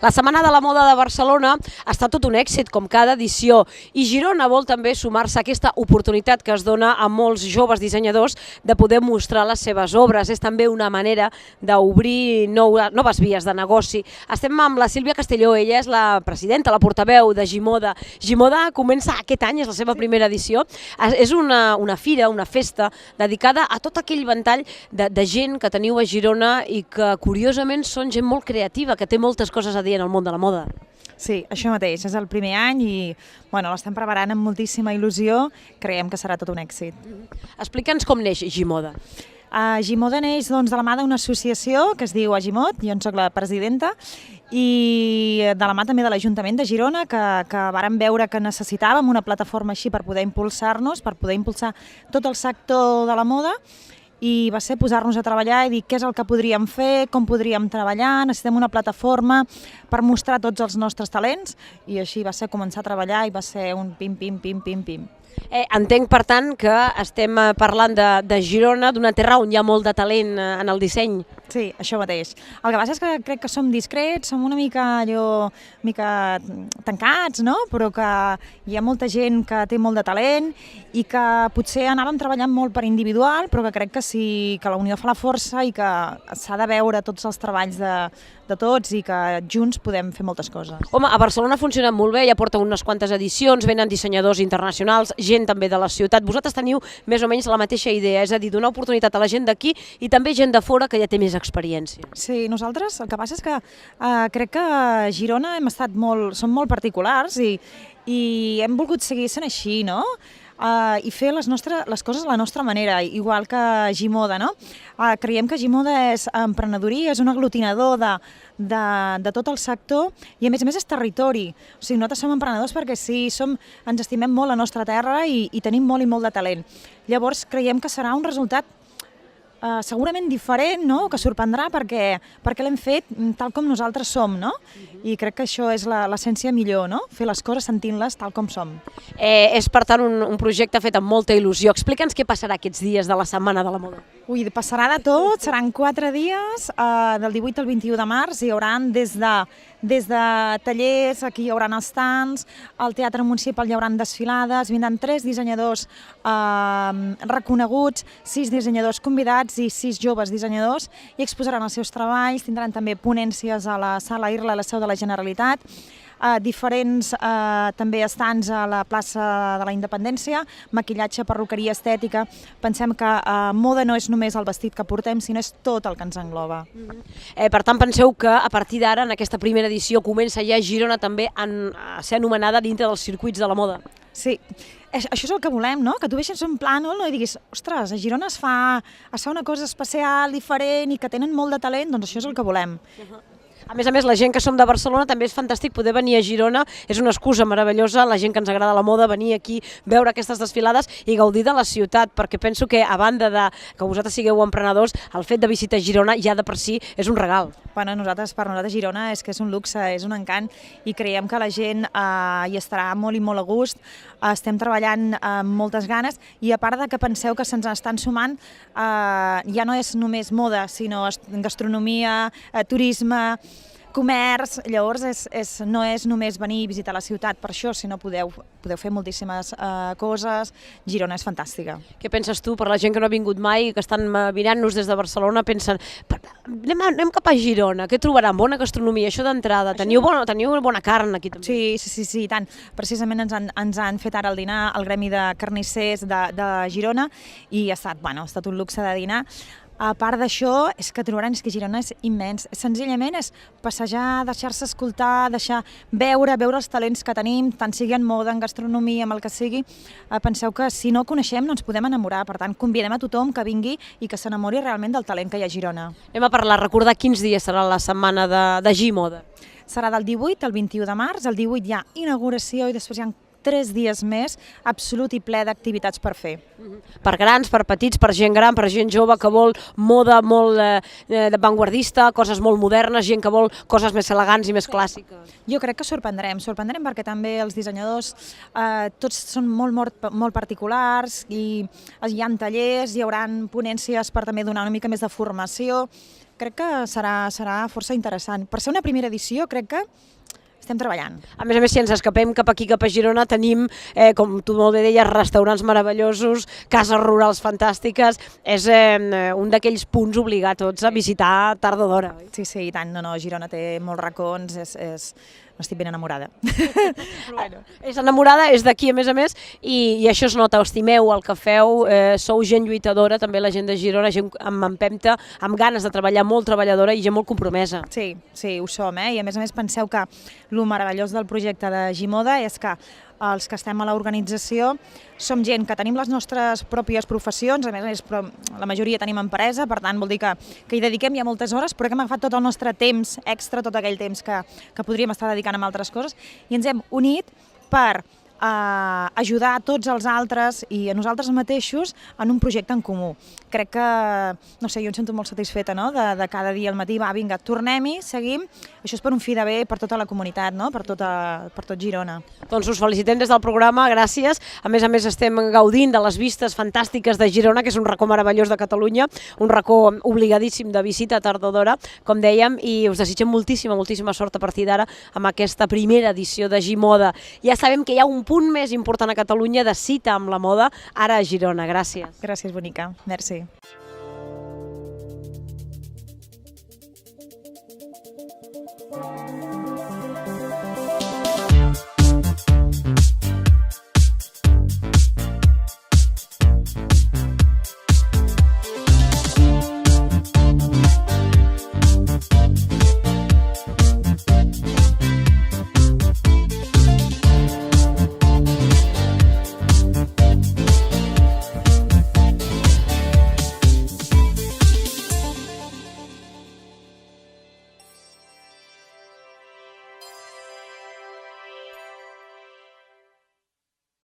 La Setmana de la Moda de Barcelona ha estat tot un èxit, com cada edició, i Girona vol també sumar-se a aquesta oportunitat que es dona a molts joves dissenyadors de poder mostrar les seves obres. És també una manera d'obrir noves vies de negoci. Estem amb la Sílvia Castelló, ella és la presidenta, la portaveu de Gimoda. Gimoda comença aquest any, és la seva primera edició. És una fira, una festa dedicada a tot aquell ventall de gent que teniu a Girona i que curiosament són gent molt creativa, que té moltes coses a dir en el món de la moda. Sí, això mateix, és el primer any i l'estem preparant amb moltíssima il·lusió, creiem que serà tot un èxit. Explica'ns com neix Gimoda. Gimoda neix de la mà d'una associació que es diu Agimot, jo en soc la presidenta, i de la mà també de l'Ajuntament de Girona, que vàrem veure que necessitàvem una plataforma així per poder impulsar-nos, per poder impulsar tot el sector de la moda, i va ser posar-nos a treballar i dir què és el que podríem fer, com podríem treballar, necessitem una plataforma per mostrar tots els nostres talents, i així va ser començar a treballar i va ser un pim-pim-pim-pim-pim. Entenc, per tant, que estem parlant de Girona, d'una terra on hi ha molt de talent en el disseny. Sí, això mateix. El que passa és que crec que som discrets, som una mica tancats, no? Però que hi ha molta gent que té molt de talent i que potser anàvem treballant molt per individual, però que crec que la unió fa la força i que s'ha de veure tots els treballs de tots i que junts podem fer moltes coses. Home, a Barcelona ha funcionat molt bé, ja porta unes quantes edicions, venen dissenyadors internacionals, gent també de la ciutat. Vosaltres teniu més o menys la mateixa idea, és a dir, donar oportunitat a la gent d'aquí i també gent de fora que ja té més experiència. Sí, nosaltres, el que passa és que crec que a Girona som molt particulars i hem volgut seguir sent així, no? I fer les coses a la nostra manera, igual que Gimoda, no? Creiem que Gimoda és emprenedoria, és un aglutinador de tot el sector i a més és territori. O sigui, nosaltres som emprenedors perquè sí, ens estimem molt la nostra terra i tenim molt i molt de talent. Llavors creiem que serà un resultat segurament diferent, no? Que sorprendrà perquè l'hem fet tal com nosaltres som, no? I crec que això és l'essència millor, no? Fer les coses sentint-les tal com som. És, per tant, un projecte fet amb molta il·lusió. Explica'ns què passarà aquests dies de la Setmana de la Moda. Ui, passarà de tot, seran 4 dies, del 18 al 21 de març, hi haurà des de tallers, aquí hi haurà stands, al Teatre Municipal hi haurà desfilades, vindran 3 dissenyadors reconeguts, 6 dissenyadors convidats i 6 joves dissenyadors, i exposaran els seus treballs, tindran també ponències a la Sala Irla, a la seu de la Generalitat, diferents també stands a la plaça de la Independència, maquillatge, perruqueria, estètica. Pensem que moda no és només el vestit que portem, sinó és tot el que ens engloba. Per tant, penseu que a partir d'ara, en aquesta primera edició, comença ja Girona també a ser anomenada dintre dels circuits de la moda. Sí, això és el que volem, no? Que tu vegis un plànol i diguis, ostres, a Girona es fa una cosa especial, diferent i que tenen molt de talent, doncs això és el que volem. A més, la gent que som de Barcelona també és fantàstic poder venir a Girona, és una excusa meravellosa, la gent que ens agrada la moda, venir aquí, veure aquestes desfilades i gaudir de la ciutat, perquè penso que a banda de que vosaltres sigueu emprenedors, el fet de visitar Girona ja de per si és un regal. Bueno, per nosaltres Girona és que és un luxe, és un encant i creiem que la gent hi estarà molt i molt a gust, estem treballant amb moltes ganes i a part de que penseu que se'ns estan sumant, ja no és només moda, sinó gastronomia, turisme, comerç, llavors no és només venir i visitar la ciutat per això, sinó podeu fer moltíssimes coses. Girona és fantàstica. Què penses tu, per la gent que no ha vingut mai, que estan mirant-nos des de Barcelona, pensen, anem cap a Girona, què trobaran? Bona gastronomia, això d'entrada, teniu bona carn aquí també. Sí, i tant. Precisament ens han fet ara el dinar al Gremi de Carnissers de Girona i ha estat un luxe de dinar. A part d'això, és que trobaran que Girona és immens. Senzillament és passejar, deixar-se escoltar, deixar veure els talents que tenim, tant sigui en moda, en gastronomia, amb el que sigui. Penseu que si no coneixem no ens podem enamorar, per tant convidem a tothom que vingui i que s'enamori realment del talent que hi ha a Girona. Anem a recordar quins dies serà la setmana de Gimoda. Serà del 18 al 21 de març, el 18 hi ha inauguració i després hi ha 3 dies més, absolut i ple d'activitats per fer. Per grans, per petits, per gent gran, per gent jove que vol moda molt avantguardista, coses molt modernes, gent que vol coses més elegants i més clàssiques. Jo crec que sorprendrem perquè també els dissenyadors tots són molt particulars i hi ha tallers, hi haurà ponències per també donar una mica més de formació. crec que serà força interessant. Per ser una primera edició, crec que estem treballant. A més, si ens escapem cap aquí, cap a Girona, tenim, com tu molt bé deies, restaurants meravellosos, cases rurals fantàstiques, és un d'aquells punts obligats tots a visitar tardor d'hora. Sí, i tant, no, Girona té molts racons, estic ben enamorada. Bueno, és enamorada, és d'aquí a més, i això es nota, estimeu el que feu, sou gent lluitadora, també la gent de Girona, gent amb empenta, amb ganes de treballar, molt treballadora i gent molt compromesa. Sí, ho som, i a més penseu que el meravellós del projecte de Gimoda és que els que estem a l'organització som gent que tenim les nostres pròpies professions, a més però la majoria tenim empresa, per tant vol dir que hi dediquem ja moltes hores, però que hem agafat tot el nostre temps extra, tot aquell temps que podríem estar dedicant a altres coses, i ens hem unit per ajudar a tots els altres i a nosaltres mateixos en un projecte en comú. Crec que, no sé, jo em sento molt satisfeta, no?, de cada dia al matí, va, vinga, tornem-hi, seguim, això és per un fi de bé per tota la comunitat, no?, per tot Girona. Doncs us felicitem des del programa, gràcies. A més, estem gaudint de les vistes fantàstiques de Girona, que és un racó meravellós de Catalunya, un racó obligadíssim de visita a tardor d'hora, com dèiem, i us desitgem moltíssima sort a partir d'ara amb aquesta primera edició de Gimoda. Ja sabem que hi ha un punt més important a Catalunya de cita amb la moda, ara a Girona. Gràcies. Gràcies, bonica. Merci.